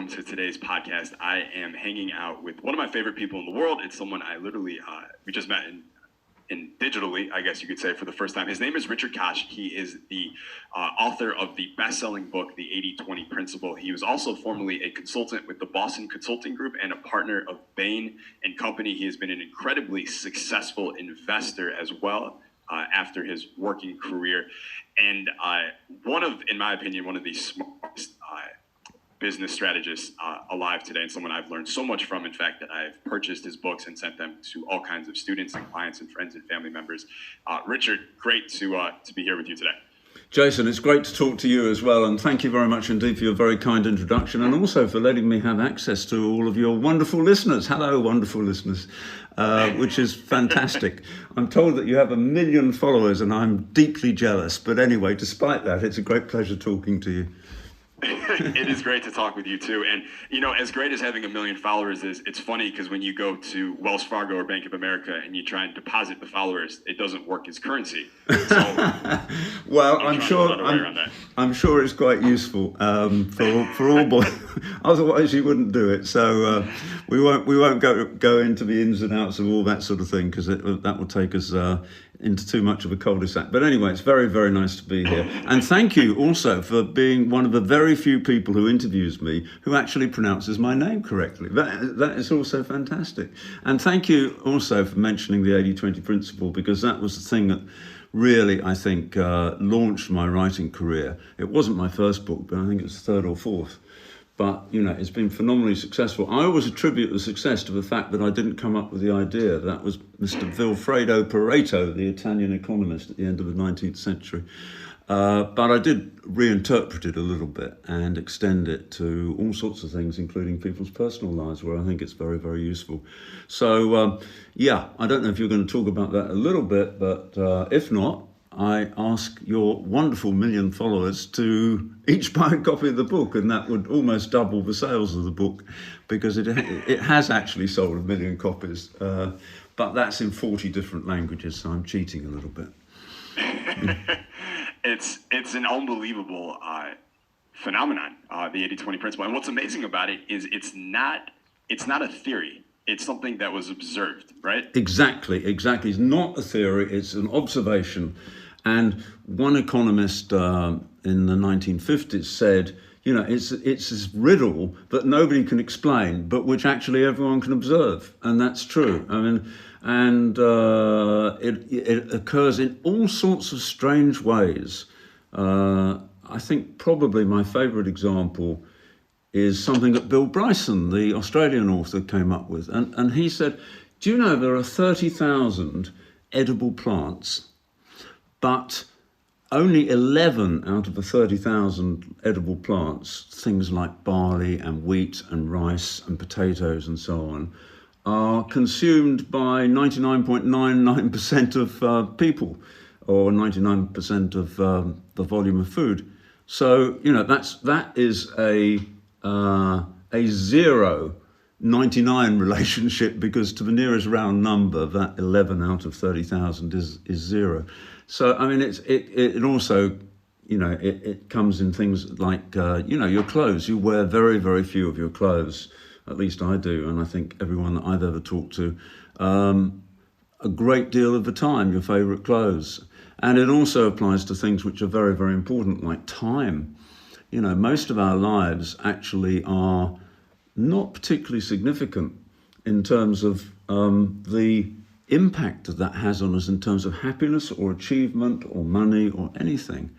to today's podcast. I am hanging out with one of my favorite people in the world. It's someone I literally, we just met in digitally, I guess you could say, for the first time. His name is Richard Koch. He is the author of the best-selling book, The 80-20 Principle. He was also formerly a consultant with the Boston Consulting Group and a partner of Bain & Company. He has been an incredibly successful investor as well after his working career. And in my opinion, one of the smartest business strategist alive today, and someone I've learned so much from, in fact, that I've purchased his books and sent them to all kinds of students and clients and friends and family members. Richard, great to be here with you today. Jason, it's great to talk to you as well, and thank you very much indeed for your very kind introduction, and also for letting me have access to all of your wonderful listeners. Hello, wonderful listeners, which is fantastic. I'm told that you have 1 million followers, and I'm deeply jealous. But anyway, despite that, it's a great pleasure talking to you. It is great to talk with you too. And, as great as having 1 million followers is, it's funny because when you go to Wells Fargo or Bank of America and you try and deposit the followers, it doesn't work as currency. So, well, I'm sure it's quite useful for all boys. Otherwise, you wouldn't do it. So we won't go into the ins and outs of all that sort of thing, because that will take us into too much of a cul-de-sac. But anyway, it's very, very nice to be here. And thank you also for being one of the very few people who interviews me who actually pronounces my name correctly. That is also fantastic. And thank you also for mentioning the 80-20 principle, because that was the thing that really, I think, launched my writing career. It wasn't my first book, but I think it's third or fourth. But, it's been phenomenally successful. I always attribute the success to the fact that I didn't come up with the idea. That was Mr. Vilfredo Pareto, the Italian economist at the end of the 19th century. But I did reinterpret it a little bit and extend it to all sorts of things, including people's personal lives, where I think it's very, very useful. So, I don't know if you're going to talk about that a little bit, but if not, I ask your wonderful 1 million followers to each buy a copy of the book, and that would almost double the sales of the book, because it has actually sold 1 million copies, but that's in 40 different languages, so I'm cheating a little bit. It's an unbelievable phenomenon, the 80-20 principle. And what's amazing about it is it's not a theory. It's something that was observed, right? Exactly. It's not a theory, it's an observation. And one economist in the 1950s said, it's this riddle that nobody can explain, but which actually everyone can observe. And that's true. I mean, and it occurs in all sorts of strange ways. I think probably my favorite example is something that Bill Bryson, the Australian author, came up with. And he said, do you know there are 30,000 edible plants, but only 11 out of the 30,000 edible plants, things like barley and wheat and rice and potatoes and so on, are consumed by 99.99% of people, or 99% of the volume of food. So, that is a 0.99 relationship, because to the nearest round number, that 11 out of 30,000 is zero. So, I mean, it also, it comes in things like, your clothes. You wear very, very few of your clothes. At least I do, and I think everyone that I've ever talked to, a great deal of the time, your favourite clothes. And it also applies to things which are very, very important, like time. Most of our lives actually are not particularly significant in terms of the impact that has on us in terms of happiness or achievement or money or anything.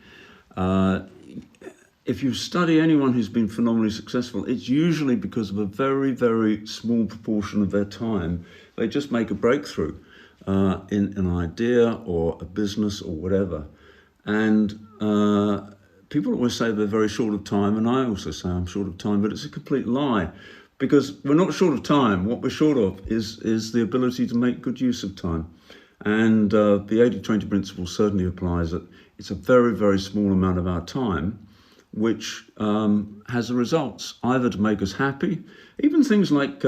If you study anyone who's been phenomenally successful, it's usually because of a very, very small proportion of their time. They just make a breakthrough in an idea or a business or whatever. And people always say they're very short of time, and I also say I'm short of time, but it's a complete lie, because we're not short of time. What we're short of is the ability to make good use of time. And the 80-20 principle certainly applies that it's a very, very small amount of our time which has the results, either to make us happy, even things like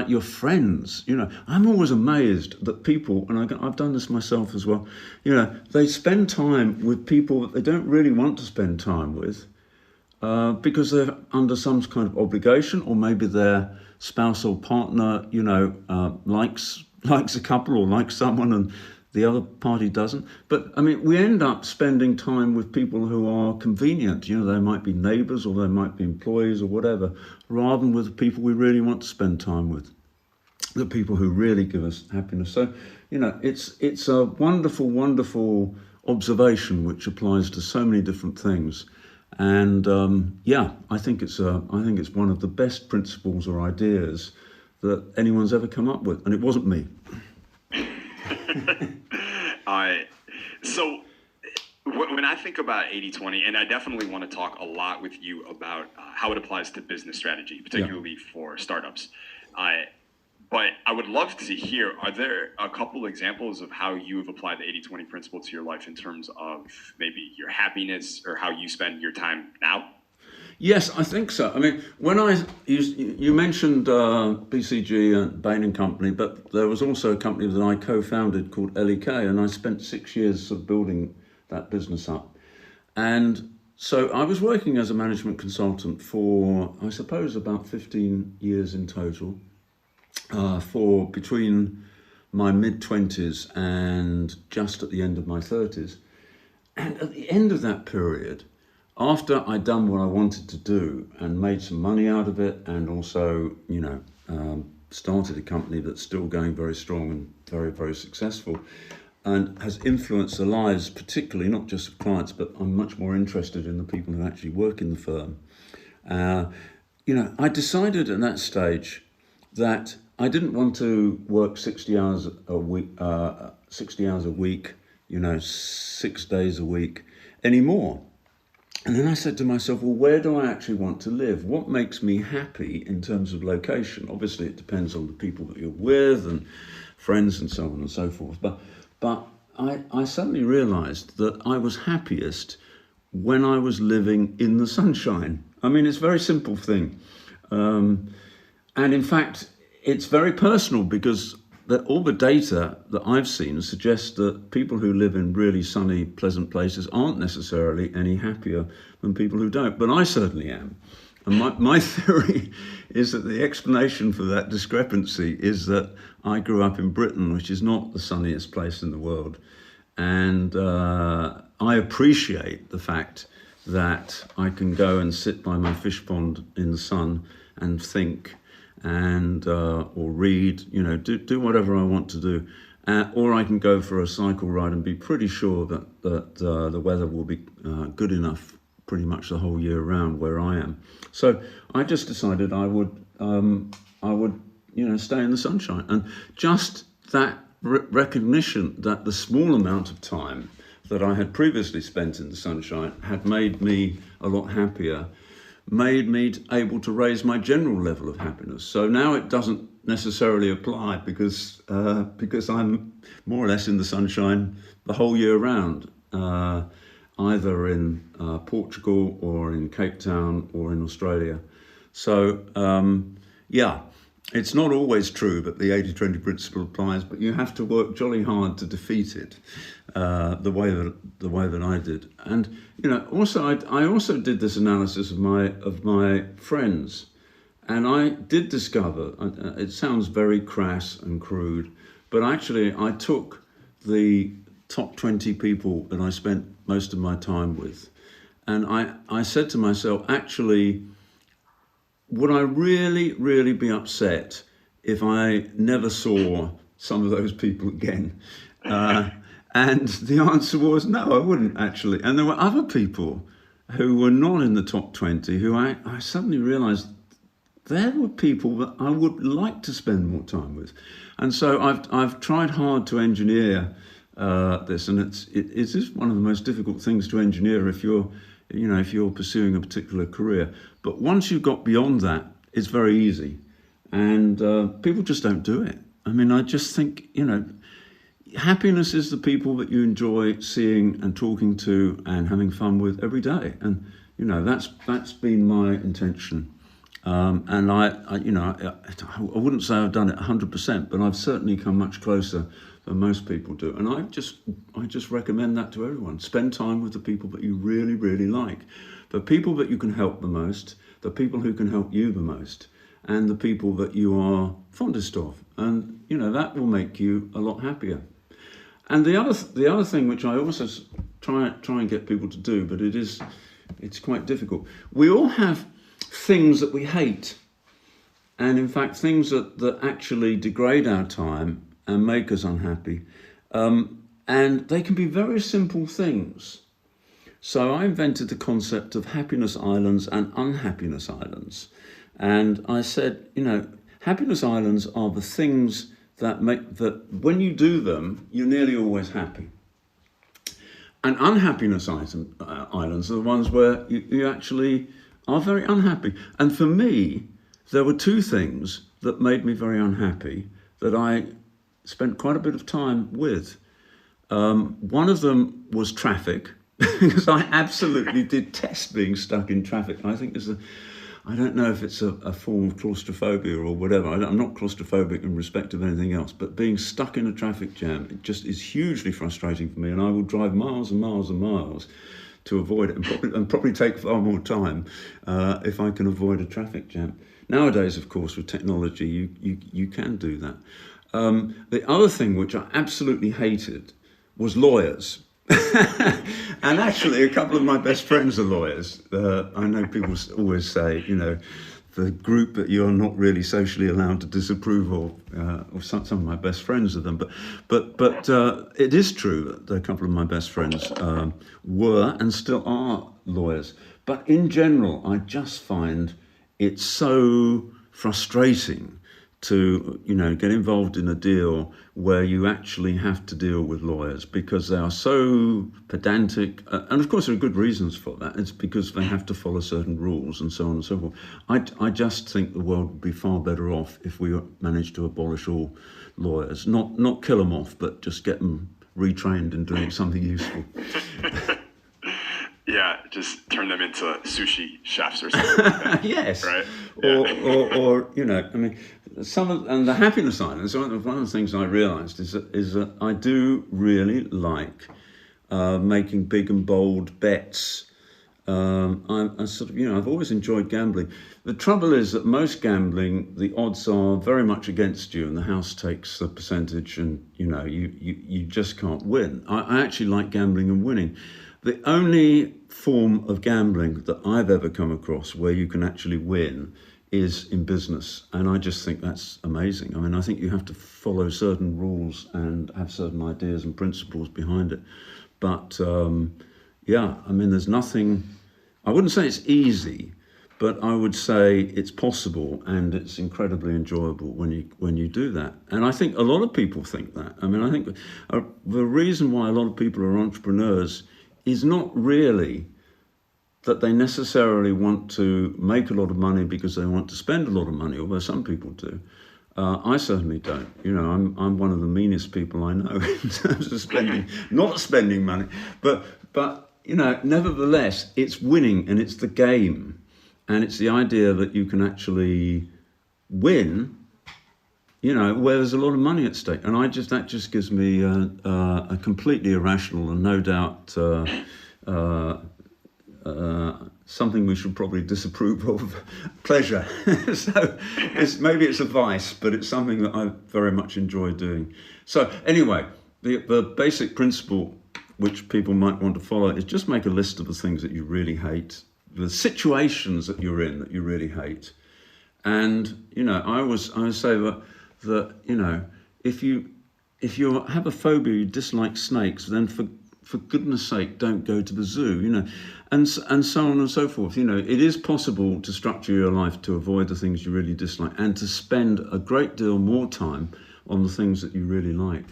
your friends. I'm always amazed that people, and I've done this myself as well, they spend time with people that they don't really want to spend time with, because they're under some kind of obligation, or maybe their spouse or partner, likes a couple or likes someone and the other party doesn't. But I mean, we end up spending time with people who are convenient. They might be neighbours or they might be employees or whatever, rather than with the people we really want to spend time with, the people who really give us happiness. So, it's a wonderful, wonderful observation which applies to so many different things. And I think it's one of the best principles or ideas that anyone's ever come up with, and it wasn't me. So when I think about 80-20, and I definitely want to talk a lot with you about how it applies to business strategy, particularly for startups. But I would love to hear, are there a couple examples of how you have applied the 80-20 principle to your life in terms of maybe your happiness or how you spend your time now? Yes, I think so. I mean, you mentioned BCG and Bain and Company, but there was also a company that I co-founded called LEK, and I spent 6 years sort of building that business up. And so I was working as a management consultant for, I suppose, about 15 years in total, for between my mid-20s and just at the end of my 30s. And at the end of that period, after I'd done what I wanted to do and made some money out of it, and also, started a company that's still going very strong and very, very successful, and has influenced the lives, particularly not just of clients, but I'm much more interested in the people who actually work in the firm. I decided at that stage that I didn't want to work 60 hours a week, 6 days a week anymore. And then I said to myself, well, where do I actually want to live? What makes me happy in terms of location? Obviously, it depends on the people that you're with and friends and so on and so forth. But I suddenly realized that I was happiest when I was living in the sunshine. I mean, it's a very simple thing. And in fact, it's very personal, because that all the data that I've seen suggests that people who live in really sunny, pleasant places aren't necessarily any happier than people who don't. But I certainly am. And my theory is that the explanation for that discrepancy is that I grew up in Britain, which is not the sunniest place in the world. And I appreciate the fact that I can go and sit by my fish pond in the sun and think, and or read, do whatever I want to do, or I can go for a cycle ride and be pretty sure that the weather will be good enough pretty much the whole year round where I am. So I just decided I would stay in the sunshine, and just that recognition that the small amount of time that I had previously spent in the sunshine had made me a lot happier, made me able to raise my general level of happiness. So now it doesn't necessarily apply, because I'm more or less in the sunshine the whole year round, either in Portugal or in Cape Town or in Australia. So it's not always true that the 80-20 principle applies, but you have to work jolly hard to defeat it, the way that I did. And also I also did this analysis of my friends, and I did discover, it sounds very crass and crude, but actually I took the top 20 people that I spent most of my time with, and I said to myself, actually, would I really, really be upset if I never saw some of those people again? And the answer was no, I wouldn't actually. And there were other people who were not in the top 20 who I suddenly realized there were people that I would like to spend more time with. And so I've tried hard to engineer this, and it is one of the most difficult things to engineer if you're pursuing a particular career. But once you've got beyond that, it's very easy. And people just don't do it. I mean, I just think, happiness is the people that you enjoy seeing and talking to and having fun with every day. And, that's been my intention. And I wouldn't say I've done it 100%, but I've certainly come much closer than most people do. And I just recommend that to everyone. Spend time with the people that you really, really like, the people that you can help the most, the people who can help you the most, and the people that you are fondest of. And that will make you a lot happier. And the other thing which I also try and get people to do, but it's quite difficult. We all have things that we hate, and in fact things that actually degrade our time and make us unhappy, and they can be very simple things. So I invented the concept of happiness islands and unhappiness islands, and I said, happiness islands are the things that make that when you do them you're nearly always happy, and unhappiness islands are the ones where you actually are very unhappy. And for me, there were two things that made me very unhappy that I spent quite a bit of time with. One of them was traffic, because I absolutely detest being stuck in traffic. I think I don't know if it's a form of claustrophobia or whatever. I'm not claustrophobic in respect of anything else, but being stuck in a traffic jam, it just is hugely frustrating for me, and I will drive miles and miles and miles to avoid it, and probably take far more time if I can avoid a traffic jam. Nowadays, of course, with technology, you can do that. The other thing which I absolutely hated was lawyers. And actually, a couple of my best friends are lawyers. I know people always say, the group that you're not really socially allowed to disapprove of, or some of my best friends are them. But it is true that a couple of my best friends were and still are lawyers. But in general, I just find it so frustrating to get involved in a deal where you actually have to deal with lawyers, because they are so pedantic, and of course there are good reasons for that. It's because they have to follow certain rules and so on and so forth. I just think the world would be far better off if we managed to abolish all lawyers, not kill them off, but just get them retrained and doing something useful. Yeah, just turn them into sushi chefs or something like that. Yes. Right? Or and the happiness islands, one of the things I realized is that I do really like making big and bold bets. I sort of, I've always enjoyed gambling. The trouble is that most gambling, the odds are very much against you, and the house takes the percentage, and you just can't win. I actually like gambling and winning. The only form of gambling that I've ever come across where you can actually win is in business, and I just think that's amazing. I mean, I think you have to follow certain rules and have certain ideas and principles behind it. But there's nothing. I wouldn't say it's easy, but I would say it's possible, and it's incredibly enjoyable when you do that. And I think a lot of people think that. I mean, I think the reason why a lot of people are entrepreneurs is not really that they necessarily want to make a lot of money because they want to spend a lot of money, although some people do. I certainly don't. I'm one of the meanest people I know in terms of not spending money. But nevertheless, it's winning, and it's the game, and it's the idea that you can actually win, where there's a lot of money at stake. And that just gives me a completely irrational and no doubt something we should probably disapprove of, pleasure. So maybe it's a vice, but it's something that I very much enjoy doing. So anyway, the basic principle which people might want to follow is just make a list of the things that you really hate, the situations that you're in that you really hate. And I always say that if you have a phobia, you dislike snakes, then for goodness sake, don't go to the zoo, and so on and so forth. It is possible to structure your life to avoid the things you really dislike and to spend a great deal more time on the things that you really like.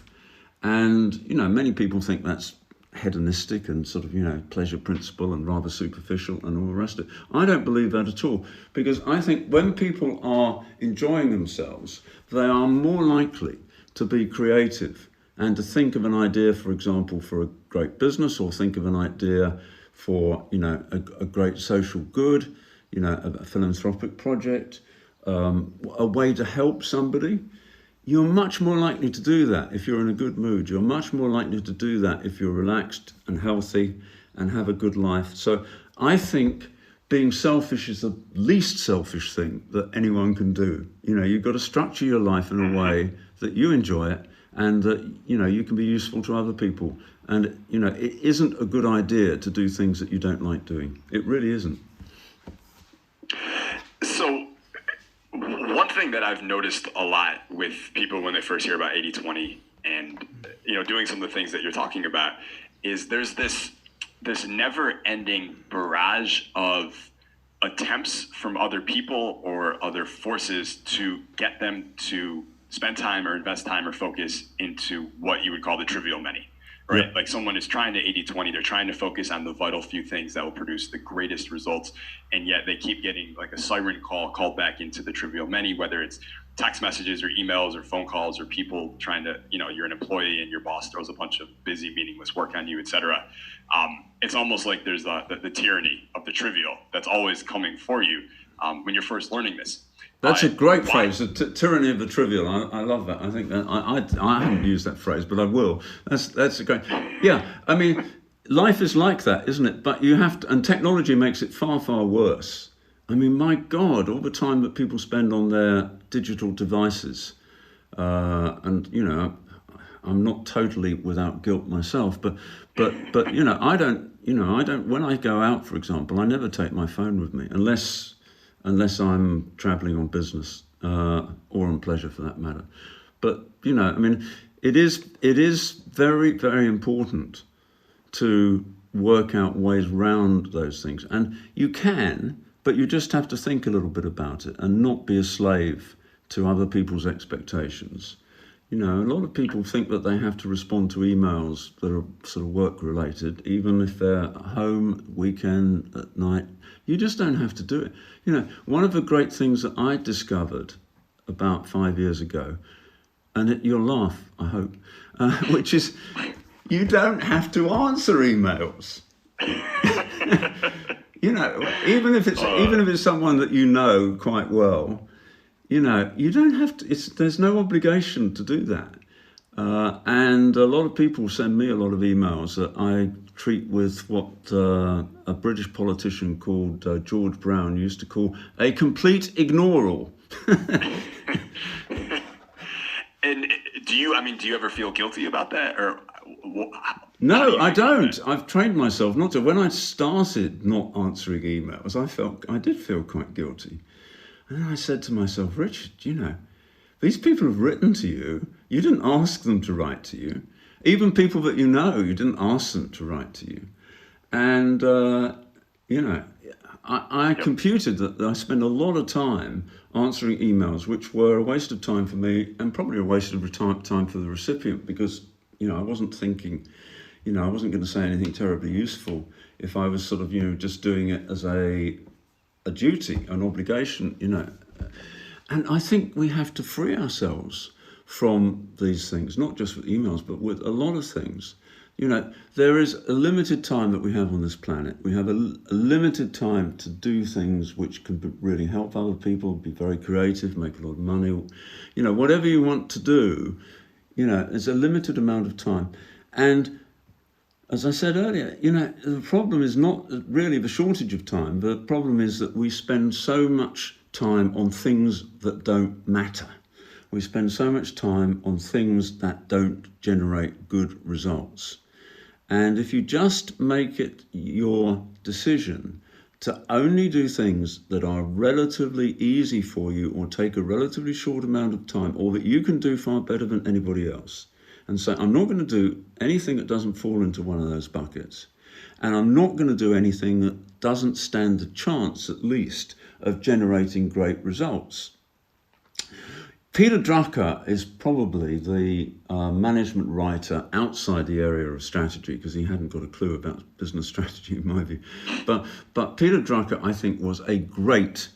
And, many people think that's hedonistic and sort of, pleasure principle and rather superficial and all the rest of it. I don't believe that at all, because I think when people are enjoying themselves, they are more likely to be creative and to think of an idea, for example, for a great business, or think of an idea for, a great social good. a philanthropic project, a way to help somebody, you're much more likely to do that if you're in a good mood. You're much more likely to do that if you're relaxed and healthy and have a good life. So I think being selfish is the least selfish thing that anyone can do. You've got to structure your life in a way that you enjoy it and that, you can be useful to other people. And, it isn't a good idea to do things that you don't like doing. It really isn't. So one thing that I've noticed a lot with people when they first hear about 80-20 and, doing some of the things that you're talking about is there's this never-ending barrage of attempts from other people or other forces to get them to spend time or invest time or focus into what you would call the trivial many, right? Yeah. Like someone is trying to 80-20, they're trying to focus on the vital few things that will produce the greatest results, and yet they keep getting like a siren called back into the trivial many, whether it's text messages or emails or phone calls or people trying to, you're an employee and your boss throws a bunch of busy, meaningless work on you, etc. It's almost like there's the tyranny of the trivial that's always coming for you when you're first learning this. That's a great phrase, the tyranny of the trivial. I love that. I think that I haven't used that phrase, but I will. That's a great. Yeah, I mean, life is like that, isn't it? But you have to, and technology makes it far, far worse. I mean, my God, all the time that people spend on their digital devices, and I'm not totally without guilt myself, but I don't. When I go out, for example, I never take my phone with me unless I'm traveling on business or on pleasure for that matter. But I mean, it is very, very important to work out ways around those things, and you can. But you just have to think a little bit about it and not be a slave to other people's expectations. A lot of people think that they have to respond to emails that are sort of work related, even if they're at home, weekend, at night. You just don't have to do it. One of the great things that I discovered about 5 years ago, and you'll laugh, I hope, which is you don't have to answer emails. Even if it's someone that you know quite well, you don't have to. There's no obligation to do that. And a lot of people send me a lot of emails that I treat with what a British politician called George Brown used to call a complete ignoral. And do you ever feel guilty about that, or? No, I don't. I've trained myself not to. When I started not answering emails, I did feel quite guilty. And then I said to myself, Richard, these people have written to you. You didn't ask them to write to you. Even people that you didn't ask them to write to you. And, I computed that I spend a lot of time answering emails, which were a waste of time for me and probably a waste of time for the recipient because, I wasn't thinking, I wasn't going to say anything terribly useful if I was sort of, just doing it as a duty, an obligation, And I think we have to free ourselves from these things, not just with emails, but with a lot of things. There is a limited time that we have on this planet. We have a limited time to do things which can really help other people, be very creative, make a lot of money. Whatever you want to do, there's a limited amount of time. And as I said earlier, the problem is not really the shortage of time. The problem is that we spend so much time on things that don't matter. We spend so much time on things that don't generate good results. And if you just make it your decision to only do things that are relatively easy for you or take a relatively short amount of time or that you can do far better than anybody else, and say, I'm not going to do anything that doesn't fall into one of those buckets. And I'm not going to do anything that doesn't stand a chance, at least, of generating great results. Peter Drucker is probably the management writer outside the area of strategy, because he hadn't got a clue about business strategy, in my view. But Peter Drucker, I think, was a great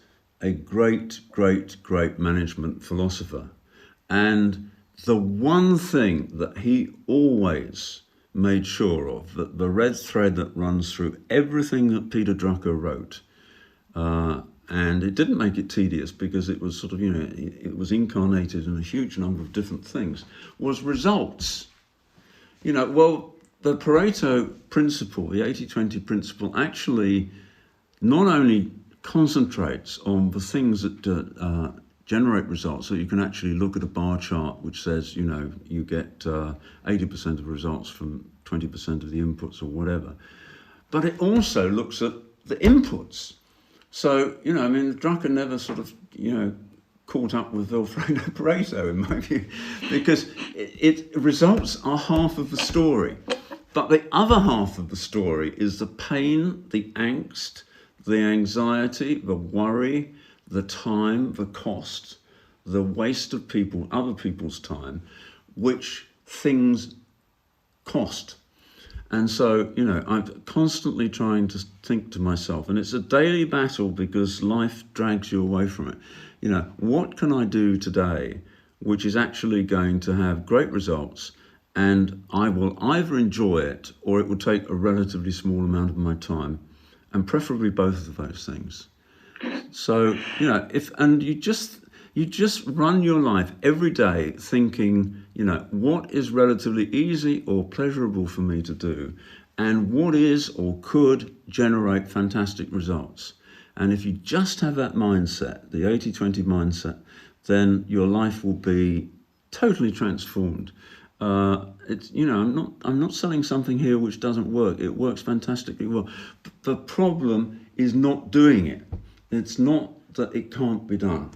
management philosopher. And the one thing that he always made sure of, that the red thread that runs through everything that Peter Drucker wrote, and it didn't make it tedious because it was sort of, it was incarnated in a huge number of different things, was results. Well, the Pareto principle, the 80-20 principle, actually not only concentrates on the things that generate results, so you can actually look at a bar chart which says, you get 80% of the results from 20% of the inputs or whatever. But it also looks at the inputs. So, Drucker never sort of, caught up with Vilfredo Pareto, in my view, because results are half of the story. But the other half of the story is the pain, the angst, the anxiety, the worry, the time, the cost, the waste of other people's time, which things cost. And so, I'm constantly trying to think to myself, and it's a daily battle because life drags you away from it. What can I do today which is actually going to have great results, and I will either enjoy it or it will take a relatively small amount of my time, and preferably both of those things. So, you just run your life every day thinking, what is relatively easy or pleasurable for me to do, and what is or could generate fantastic results. And if you just have that mindset, the 80-20 mindset, then your life will be totally transformed. I'm not selling something here which doesn't work. It works fantastically well. The problem is not doing it. It's not that it can't be done.